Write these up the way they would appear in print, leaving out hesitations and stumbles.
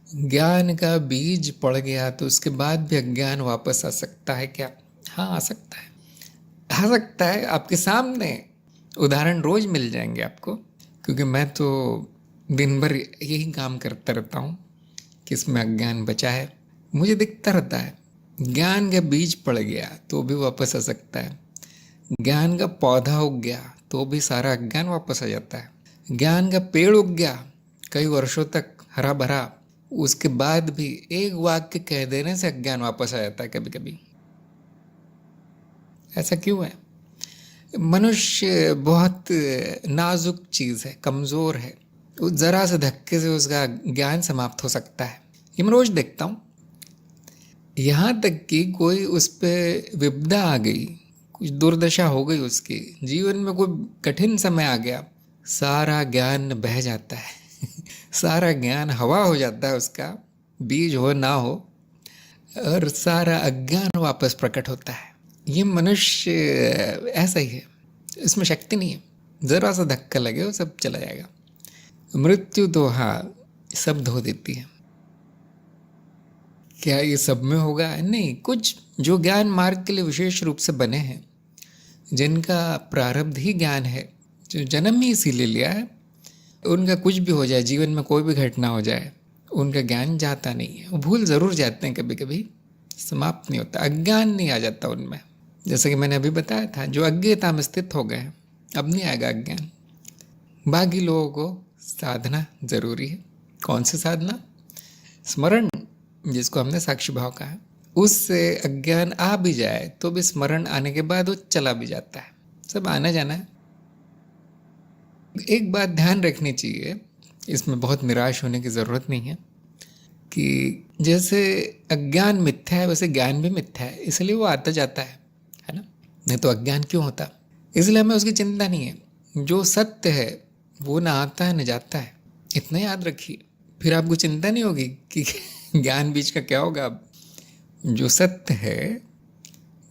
ज्ञान का बीज पड़ गया तो उसके बाद भी अज्ञान वापस आ सकता है क्या? हाँ, आ सकता है। आ सकता है, आपके सामने उदाहरण रोज मिल जाएंगे आपको, क्योंकि मैं तो दिन भर यही काम करता रहता हूँ कि इसमें अज्ञान बचा है। मुझे दिखता रहता है, ज्ञान का बीज पड़ गया तो भी वापस आ सकता है, ज्ञान का पौधा उग गया तो भी सारा अज्ञान वापस आ जाता है, ज्ञान का पेड़ उग गया कई वर्षों तक हरा भरा, उसके बाद भी एक वाक्य कह देने से अज्ञान वापस आ जाता है कभी कभी। ऐसा क्यों है? मनुष्य बहुत नाजुक चीज़ है, कमज़ोर है, वो ज़रा से धक्के से उसका ज्ञान समाप्त हो सकता है। ये मैं रोज देखता हूँ। यहाँ तक कि कोई उस पर विपदा आ गई, कुछ दुर्दशा हो गई, उसकी जीवन में कोई कठिन समय आ गया, सारा ज्ञान बह जाता है सारा ज्ञान हवा हो जाता है उसका, बीज हो ना हो, और सारा अज्ञान वापस प्रकट होता है। ये मनुष्य ऐसा ही है, इसमें शक्ति नहीं है, ज़रा सा धक्का लगे वो सब चला जाएगा। मृत्यु तो हाँ सब धो देती है। क्या ये सब में होगा? नहीं, कुछ जो ज्ञान मार्ग के लिए विशेष रूप से बने हैं, जिनका प्रारब्ध ही ज्ञान है, जो जन्म ही इसीलिए लिया है, उनका कुछ भी हो जाए, जीवन में कोई भी घटना हो जाए, उनका ज्ञान जाता नहीं है। वो भूल ज़रूर जाते हैं कभी कभी, समाप्त नहीं होता, अज्ञान नहीं आ जाता उनमें। जैसे कि मैंने अभी बताया था, जो अज्ञता में स्थित हो गए हैं, अब नहीं आएगा अज्ञान। बाकी लोगों को साधना ज़रूरी है। कौन सी साधना? स्मरण, जिसको हमने साक्षी भाव कहा है। उससे अज्ञान आ भी जाए तो भी स्मरण आने के बाद वो चला भी जाता है। सब आना जाना है। एक बात ध्यान रखनी चाहिए, इसमें बहुत निराश होने की ज़रूरत नहीं है, कि जैसे अज्ञान मिथ्या है वैसे ज्ञान भी मिथ्या है, इसलिए वो आता जाता है ना? नहीं तो अज्ञान क्यों होता? इसलिए हमें उसकी चिंता नहीं है। जो सत्य है वो ना आता है ना जाता है, इतना याद रखिए। फिर आपको चिंता नहीं होगी कि ज्ञान बीज का क्या होगा। अब जो सत्य है,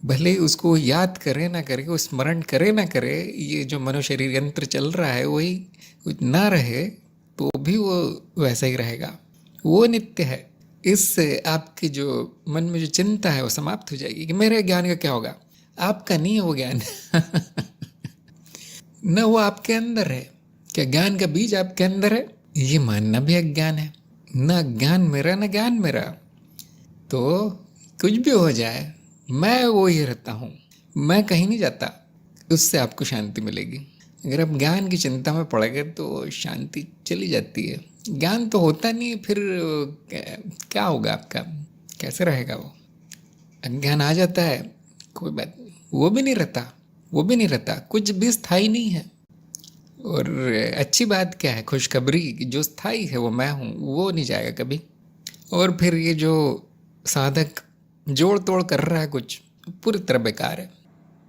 भले ही उसको याद करे ना करे, वो स्मरण करे ना करे, ये जो मनो शरीर यंत्र चल रहा है वही ना रहे तो भी वो वैसा ही रहेगा, वो नित्य है। इससे आपकी जो मन में जो चिंता है वो समाप्त हो जाएगी कि मेरे ज्ञान का क्या होगा। आपका नहीं है वो ज्ञान न वो आपके अंदर है। क्या ज्ञान का बीज आपके अंदर है? ये मानना भी अज्ञान है। न ज्ञान मेरा न ज्ञान मेरा, तो कुछ भी हो जाए मैं वो ही रहता हूँ, मैं कहीं नहीं जाता। उससे आपको शांति मिलेगी। अगर आप ज्ञान की चिंता में पड़ गए तो शांति चली जाती है। ज्ञान तो होता नहीं है, फिर क्या होगा आपका? कैसे रहेगा वो? अज्ञान आ जाता है, कोई बात नहीं, वो भी नहीं रहता, वो भी नहीं रहता, कुछ भी स्थायी नहीं है। और अच्छी बात क्या है, खुशखबरी, जो स्थायी है वो मैं हूँ, वो नहीं जाएगा कभी। और फिर ये जो साधक जोड़ तोड़ कर रहा है कुछ, पूरी तरह बेकार है।